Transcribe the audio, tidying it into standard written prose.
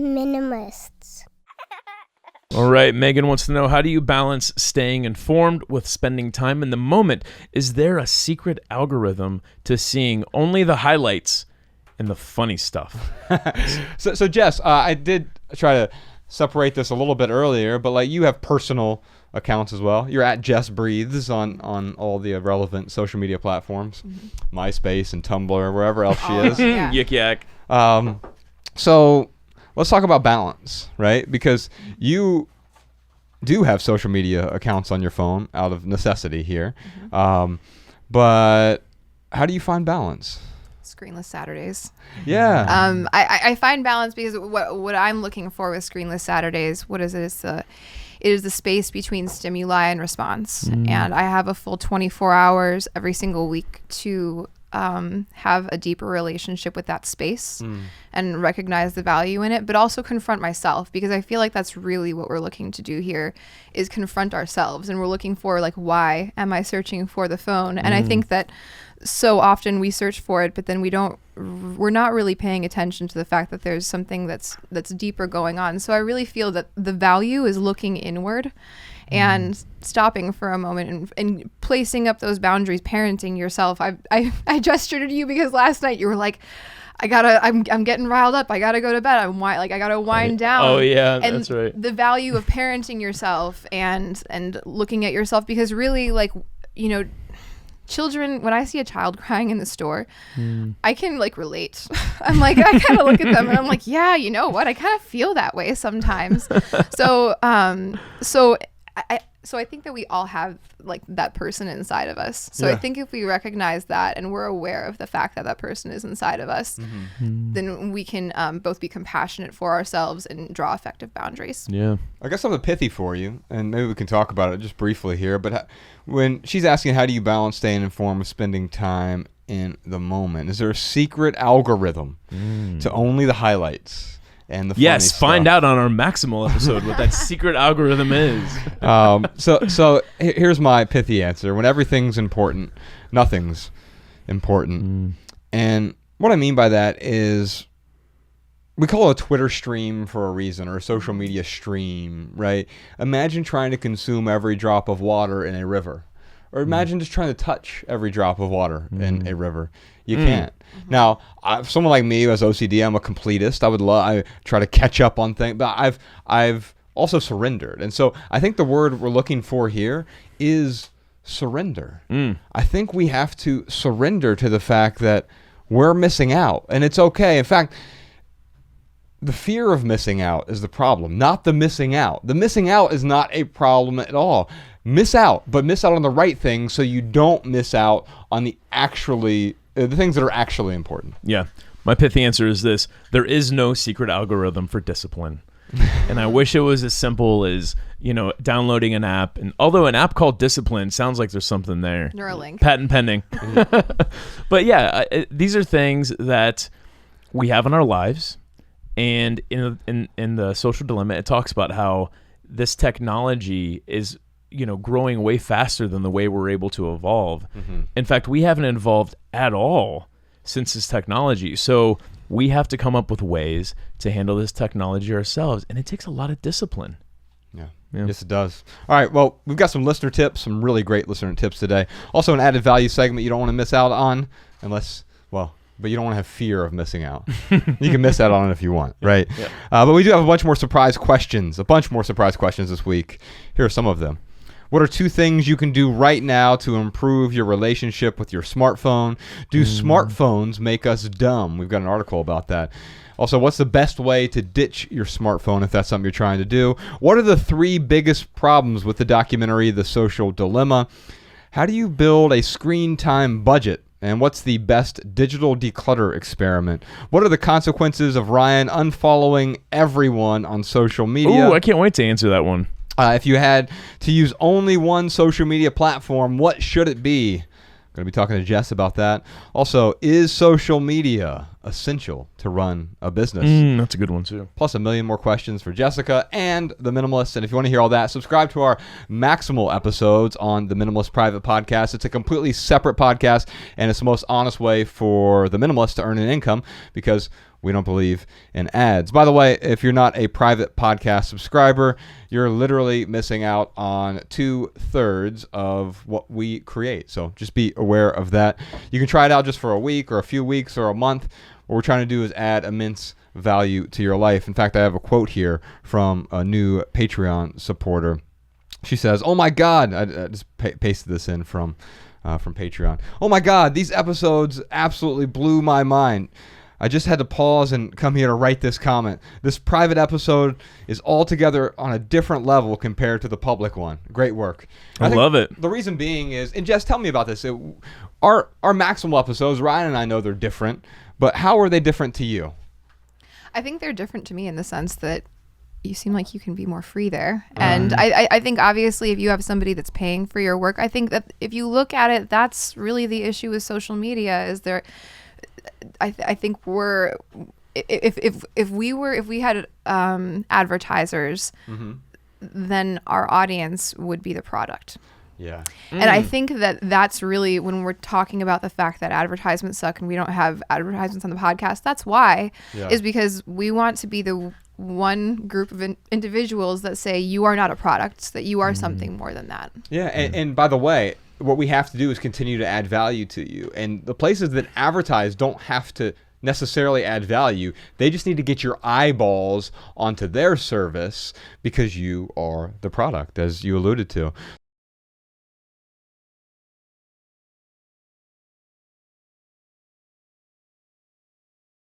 Minimalists. All right, Megan wants to know, how do you balance staying informed with spending time in the moment? Is there a secret algorithm to seeing only the highlights and the funny stuff? So Jess, I did try to separate this a little bit earlier, but like you have personal accounts as well. You're at Jess Breathes on all the relevant social media platforms, MySpace and Tumblr, wherever else she is. Yeah. Yik yak. So let's talk about balance, right? Because you do have social media accounts on your phone out of necessity here. But how do you find balance? Screenless Saturdays. Yeah. I find balance because what I'm looking for with Screenless Saturdays, what is it? It is the space between stimuli and response. And I have a full 24 hours every single week to have a deeper relationship with that space and recognize the value in it, but also confront myself, because I feel like that's really what we're looking to do here, is confront ourselves. And we're looking for, like, why am I searching for the phone? And I think that so often we search for it, but then we're not really paying attention to the fact that there's something that's deeper going on. So I really feel that the value is looking inward and stopping for a moment and placing up those boundaries, parenting yourself. I gestured to you because last night you were like, I'm getting riled up. I gotta go to bed. I gotta wind down. Oh yeah, and that's right. The value of parenting yourself and looking at yourself, because really, like, you know, children, when I see a child crying in the store, I can like relate. I'm like, I kind of look at them and I'm like, yeah, you know what? I kind of feel that way sometimes. So I think that we all have like that person inside of us. So I think if we recognize that and we're aware of the fact that that person is inside of us, then we can both be compassionate for ourselves and draw effective boundaries. Yeah. I got something pithy for you, and maybe we can talk about it just briefly here. But when she's asking, how do you balance staying informed with spending time in the moment? Is there a secret algorithm to only the highlights and the funny stuff? Find out on our Maximal episode what that secret algorithm is. So here's my pithy answer. When everything's important, nothing's important. And what I mean by that is, we call it a Twitter stream for a reason, or a social media stream, right? Imagine trying to consume every drop of water in a river. Or imagine just trying to touch every drop of water in a river. You can't. Now, someone like me who has OCD, I'm a completist. I try to catch up on things, but I've also surrendered. And so I think the word we're looking for here is surrender. I think we have to surrender to the fact that we're missing out, and it's okay. In fact, the fear of missing out is the problem, not the missing out. The missing out is not a problem at all. Miss out, but miss out on the right things so you don't miss out on the things that are actually important. Yeah. My pithy answer is this: there is no secret algorithm for discipline. And I wish it was as simple as, downloading an app. And although an app called Discipline sounds like there's something there. Neuralink. Patent pending. But yeah, these are things that we have in our lives. And in the Social Dilemma, it talks about how this technology is, growing way faster than the way we're able to evolve. In fact, we haven't evolved at all since this technology. So we have to come up with ways to handle this technology ourselves. And it takes a lot of discipline. Yeah. Yes, it does. All right. Well, we've got some listener tips, some really great listener tips today. Also, an added value segment you don't want to miss out on but you don't want to have fear of missing out. You can miss out on it if you want, right? Yeah. But we do have a bunch more surprise questions this week. Here are some of them. What are 2 things you can do right now to improve your relationship with your smartphone? Do smartphones make us dumb? We've got an article about that. Also, what's the best way to ditch your smartphone if that's something you're trying to do? What are the 3 biggest problems with the documentary The Social Dilemma? How do you build a screen time budget? And what's the best digital declutter experiment? What are the consequences of Ryan unfollowing everyone on social media? Ooh, I can't wait to answer that one. If you had to use only one social media platform, what should it be? I'm going to be talking to Jess about that. Also, is social media essential to run a business? That's a good one too. Plus a million more questions for Jessica and The Minimalists. And if you want to hear all that, subscribe to our Maximal episodes on The Minimalist Private Podcast. It's a completely separate podcast, and it's the most honest way for The Minimalists to earn an income, because We don't believe in ads. By the way, if you're not a private podcast subscriber, you're literally missing out on 2/3 of what we create. So just be aware of that. You can try it out just for a week or a few weeks or a month. What we're trying to do is add immense value to your life. In fact, I have a quote here from a new Patreon supporter. She says, "Oh my God," I just pasted this in from Patreon. "Oh my God, these episodes absolutely blew my mind. I just had to pause and come here to write this comment. This private episode is altogether on a different level compared to the public one. Great work." I love it. The reason being is, and Jess, tell me about this. Our Maximal episodes, Ryan and I know they're different, but how are they different to you? I think they're different to me in the sense that you seem like you can be more free there. And I think obviously if you have somebody that's paying for your work, I think that if you look at it, that's really the issue with social media is there. I think if we had advertisers, then our audience would be the product. Yeah. And I think that that's really when we're talking about the fact that advertisements suck and we don't have advertisements on the podcast. That's why is because we want to be the one group of individuals that say you are not a product, that you are something more than that. Yeah. And by the way, what we have to do is continue to add value to you. And the places that advertise don't have to necessarily add value. They just need to get your eyeballs onto their service because you are the product, as you alluded to.